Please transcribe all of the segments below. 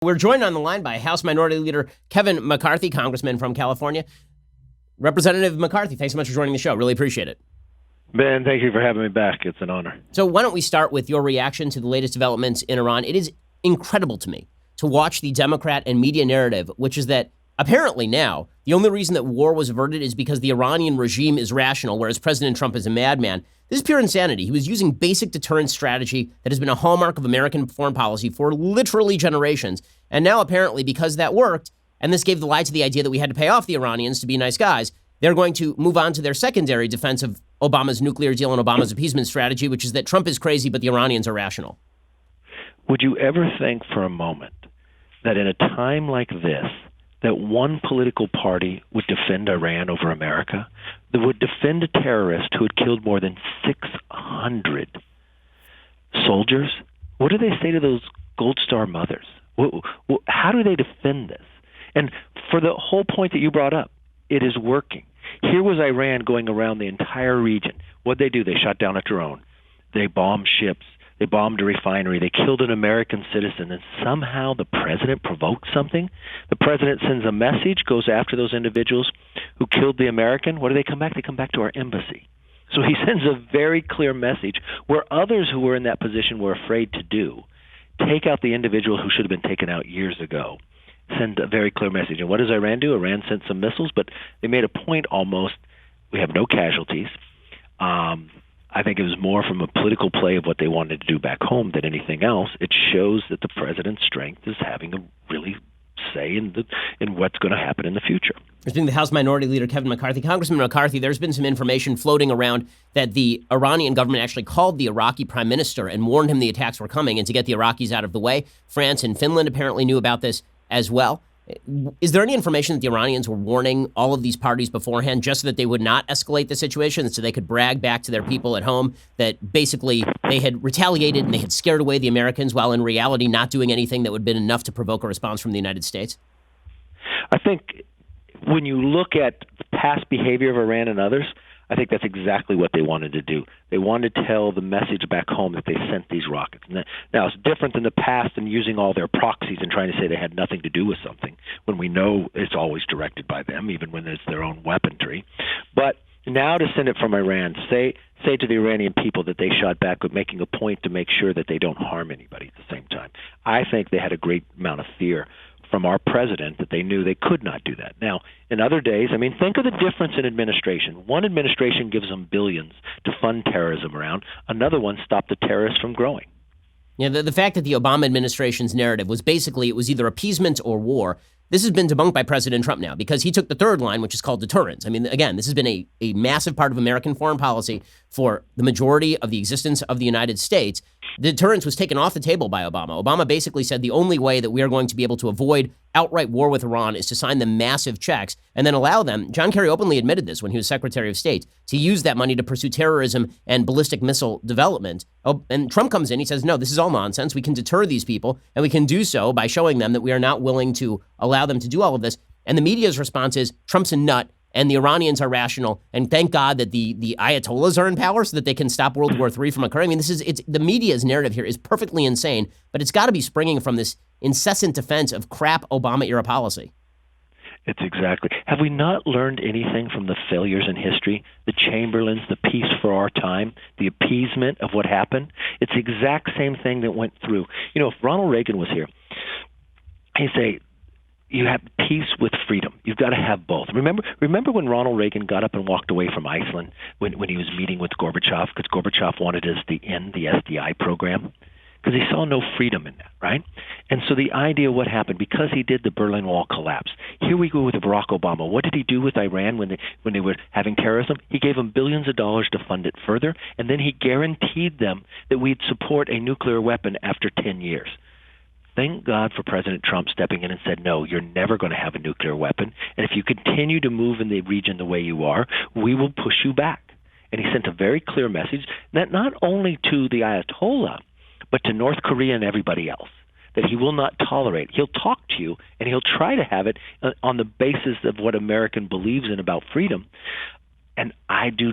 We're joined on the line by House Minority Leader Kevin McCarthy, Congressman from California. Representative McCarthy, thanks so much for joining the show. Really appreciate it. Ben, thank you for having me back. It's an honor. So why don't we start with your reaction to the latest developments in Iran? It is incredible to me to watch the Democrat and media narrative, which is that apparently now the only reason that war was averted is because the Iranian regime is rational, whereas President Trump is a madman. This is pure insanity. He was using basic deterrence strategy that has been a hallmark of American foreign policy for literally generations. And now apparently because that worked, and this gave the lie to the idea that we had to pay off the Iranians to be nice guys, they're going to move on to their secondary defense of Obama's nuclear deal and Obama's appeasement strategy, which is that Trump is crazy, but the Iranians are rational. Would you ever think for a moment that in a time like this, that one political party would defend Iran over America, that would defend a terrorist who had killed more than 600 soldiers? What do they say to those Gold Star mothers? How do they defend this? And for the whole point that you brought up, it is working. Here was Iran going around the entire region. What did they do? They shot down a drone. They bombed ships. They bombed a refinery. They killed an American citizen. And somehow the president provoked something. The president sends a message, goes after those individuals who killed the American. What do they come back? They come back to our embassy. So he sends a very clear message where others who were in that position were afraid to do. Take out the individual who should have been taken out years ago. Send a very clear message. And what does Iran do? Iran sent some missiles, but they made a point almost, we have no casualties. I think it was more from a political play of what they wanted to do back home than anything else. It shows that the president's strength is having a really say in what's going to happen in the future. Speaking the House Minority Leader Kevin McCarthy, Congressman McCarthy, there's been some information floating around that the Iranian government actually called the Iraqi prime minister and warned him the attacks were coming and to get the Iraqis out of the way. France and Finland apparently knew about this as well. Is there any information that the Iranians were warning all of these parties beforehand just so that they would not escalate the situation, so they could brag back to their people at home that basically they had retaliated and they had scared away the Americans while in reality not doing anything that would have been enough to provoke a response from the United States? I think when you look at the past behavior of Iran and others, I think that's exactly what they wanted to do. They wanted to tell the message back home that they sent these rockets. Now, it's different than the past and using all their proxies and trying to say they had nothing to do with something, when we know it's always directed by them, even when it's their own weaponry. But now to send it from Iran, say to the Iranian people that they shot back, but making a point to make sure that they don't harm anybody at the same time. I think they had a great amount of fear from our president that they knew they could not do that. Now, in other days, I mean, think of the difference in administration. One administration gives them billions to fund terrorism around. Another one stopped the terrorists from growing. Yeah, the fact that the Obama administration's narrative was basically it was either appeasement or war, this has been debunked by President Trump now because he took the third line, which is called deterrence. I mean, again, this has been a massive part of American foreign policy for the majority of the existence of the United States. The deterrence was taken off the table by Obama. Obama basically said the only way that we are going to be able to avoid outright war with Iran is to sign them massive checks and then allow them, John Kerry openly admitted this when he was Secretary of State, to use that money to pursue terrorism and ballistic missile development. Oh, and Trump comes in, he says, no, this is all nonsense. We can deter these people, and we can do so by showing them that we are not willing to allow them to do all of this. And the media's response is, Trump's a nut, and the Iranians are rational, and thank God that the Ayatollahs are in power so that they can stop World War III from occurring. I mean, the media's narrative here is perfectly insane, but it's got to be springing from this incessant defense of crap Obama-era policy. It's exactly. Have we not learned anything from the failures in history? The Chamberlains, the peace for our time, the appeasement of what happened? It's the exact same thing that went through. You know, if Ronald Reagan was here, he'd say, you have peace with freedom. You've got to have both. Remember when Ronald Reagan got up and walked away from Iceland when he was meeting with Gorbachev, because Gorbachev wanted us to end the SDI program? Because he saw no freedom in that, right? And so the idea, what happened, because he did the Berlin Wall collapse. Here we go with Barack Obama. What did he do with Iran when they were having terrorism? He gave them billions of dollars to fund it further, and then he guaranteed them that we'd support a nuclear weapon after 10 years. Thank God for President Trump stepping in and said, no, you're never going to have a nuclear weapon. And if you continue to move in the region the way you are, we will push you back. And he sent a very clear message that not only to the Ayatollah, but to North Korea and everybody else, that he will not tolerate. He'll talk to you, and he'll try to have it on the basis of what American believes in about freedom. And I do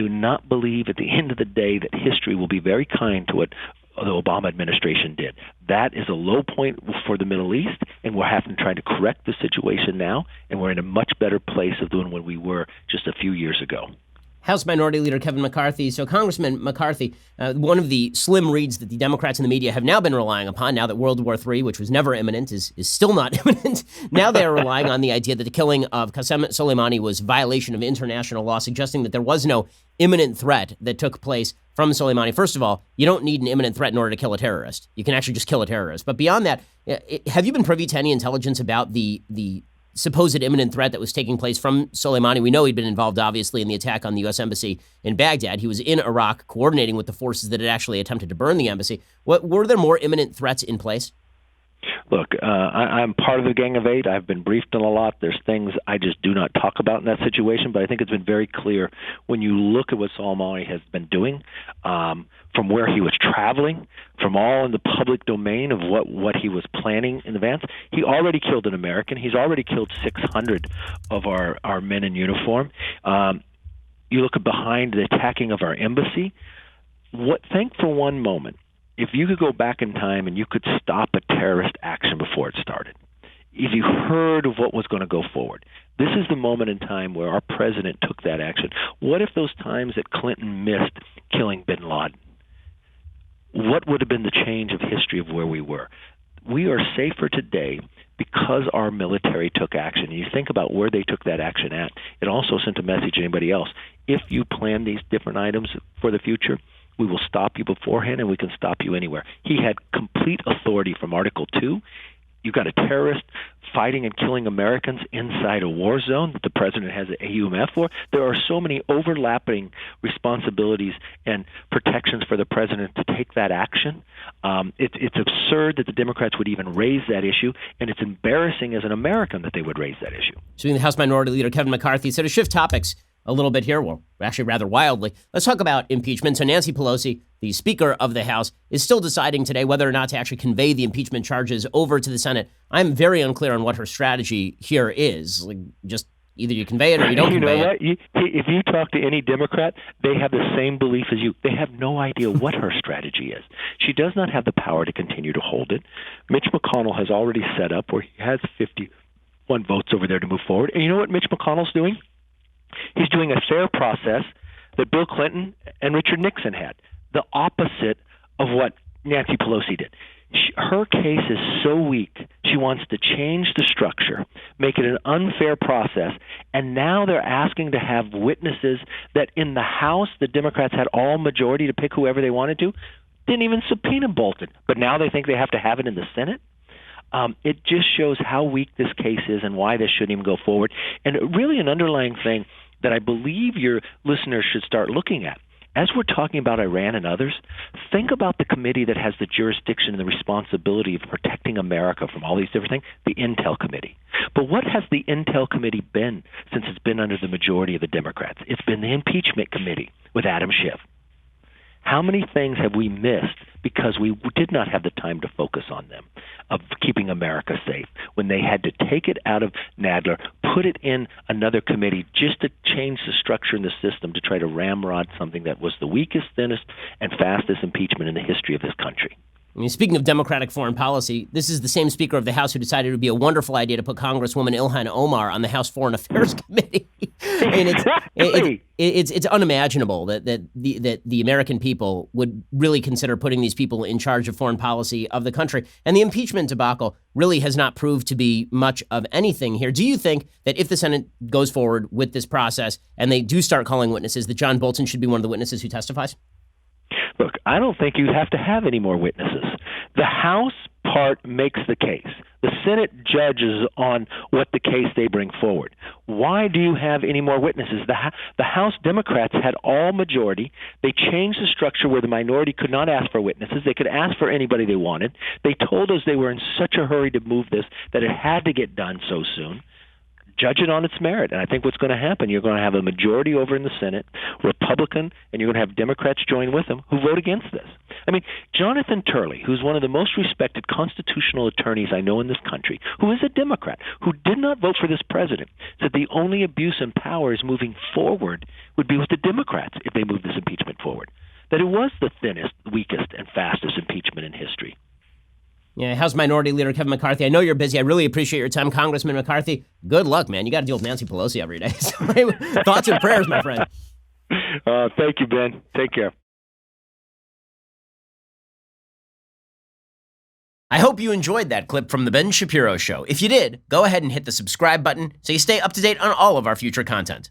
not believe at the end of the day that history will be very kind to what the Obama administration did. That is a low point for the Middle East, and we're having to try to correct the situation now, and we're in a much better place of doing what we were just a few years ago. House Minority Leader Kevin McCarthy. So, Congressman McCarthy, one of the slim reads that the Democrats and the media have now been relying upon, now that World War III, which was never imminent, is still not imminent. Now they are relying on the idea that the killing of Qasem Soleimani was violation of international law, suggesting that there was no imminent threat that took place from Soleimani. First of all, you don't need an imminent threat in order to kill a terrorist. You can actually just kill a terrorist. But beyond that, have you been privy to any intelligence about the supposed imminent threat that was taking place from Soleimani? We know he'd been involved, obviously, in the attack on the U.S. Embassy in Baghdad. He was in Iraq coordinating with the forces that had actually attempted to burn the embassy. Were there more imminent threats in place? Look, I'm part of the Gang of Eight. I've been briefed on a lot. There's things I just do not talk about in that situation, but I think it's been very clear when you look at what Soleimani has been doing, from where he was traveling, from all in the public domain of what he was planning in advance. He already killed an American. He's already killed 600 of our men in uniform. You look behind the attacking of our embassy. Think for one moment, if you could go back in time and you could stop a terrorist action before it started, if you heard of what was going to go forward, this is the moment in time where our president took that action. What if those times that Clinton missed killing bin Laden? What would have been the change of history of where we were? We are safer today because our military took action. And you think about where they took that action at. It also sent a message to anybody else. If you plan these different items for the future, we will stop you beforehand, and we can stop you anywhere. He had complete authority from Article 2. You've got a terrorist fighting and killing Americans inside a war zone that the president has an AUMF for. There are so many overlapping responsibilities and protections for the president to take that action. It's absurd that the Democrats would even raise that issue, and it's embarrassing as an American that they would raise that issue. Speaking of the House Minority Leader Kevin McCarthy, so to shift topics a little bit here, well, actually rather wildly, let's talk about impeachment. So Nancy Pelosi, the Speaker of the House, is still deciding today whether or not to actually convey the impeachment charges over to the Senate. I'm very unclear on what her strategy here is. Just either you convey it or you don't convey it. You know what? If you talk to any Democrat, they have the same belief as you. They have no idea what her strategy is. She does not have the power to continue to hold it. Mitch McConnell has already set up where he has 51 votes over there to move forward. And you know what Mitch McConnell's doing? He's doing a fair process that Bill Clinton and Richard Nixon had, the opposite of what Nancy Pelosi did. Her case is so weak, she wants to change the structure, make it an unfair process, and now they're asking to have witnesses that in the House, the Democrats had all majority to pick whoever they wanted to, didn't even subpoena Bolton, but now they think they have to have it in the Senate. It just shows how weak this case is and why this shouldn't even go forward. And really an underlying thing that I believe your listeners should start looking at. As we're talking about Iran and others, think about the committee that has the jurisdiction and the responsibility of protecting America from all these different things, the Intel Committee. But what has the Intel Committee been since it's been under the majority of the Democrats? It's been the Impeachment Committee with Adam Schiff. How many things have we missed because we did not have the time to focus on them, of keeping America safe, when they had to take it out of Nadler, put it in another committee just to change the structure in the system to try to ramrod something that was the weakest, thinnest, and fastest impeachment in the history of this country? I mean, speaking of democratic foreign policy, this is the same Speaker of the House who decided it would be a wonderful idea to put Congresswoman Ilhan Omar on the House Foreign Affairs Committee. I mean, it's unimaginable that the American people would really consider putting these people in charge of foreign policy of the country. And the impeachment debacle really has not proved to be much of anything here. Do you think that if the Senate goes forward with this process and they do start calling witnesses, that John Bolton should be one of the witnesses who testifies? Look, I don't think you have to have any more witnesses. The House part makes the case. The Senate judges on what the case they bring forward. Why do you have any more witnesses? The House Democrats had all majority. They changed the structure where the minority could not ask for witnesses. They could ask for anybody they wanted. They told us they were in such a hurry to move this that it had to get done so soon. Judge it on its merit. And I think what's going to happen, you're going to have a majority over in the Senate, Republican, and you're going to have Democrats join with them who vote against this. I mean, Jonathan Turley, who's one of the most respected constitutional attorneys I know in this country, who is a Democrat, who did not vote for this president, said the only abuse in power is moving forward would be with the Democrats if they move this impeachment forward. that it was the thinnest, weakest, and fastest impeachment in history. Yeah, House Minority Leader Kevin McCarthy, I know you're busy. I really appreciate your time, Congressman McCarthy. Good luck, man. You got to deal with Nancy Pelosi every day. So, thoughts and prayers, my friend. Thank you, Ben. Take care. I hope you enjoyed that clip from The Ben Shapiro Show. If you did, go ahead and hit the subscribe button so you stay up to date on all of our future content.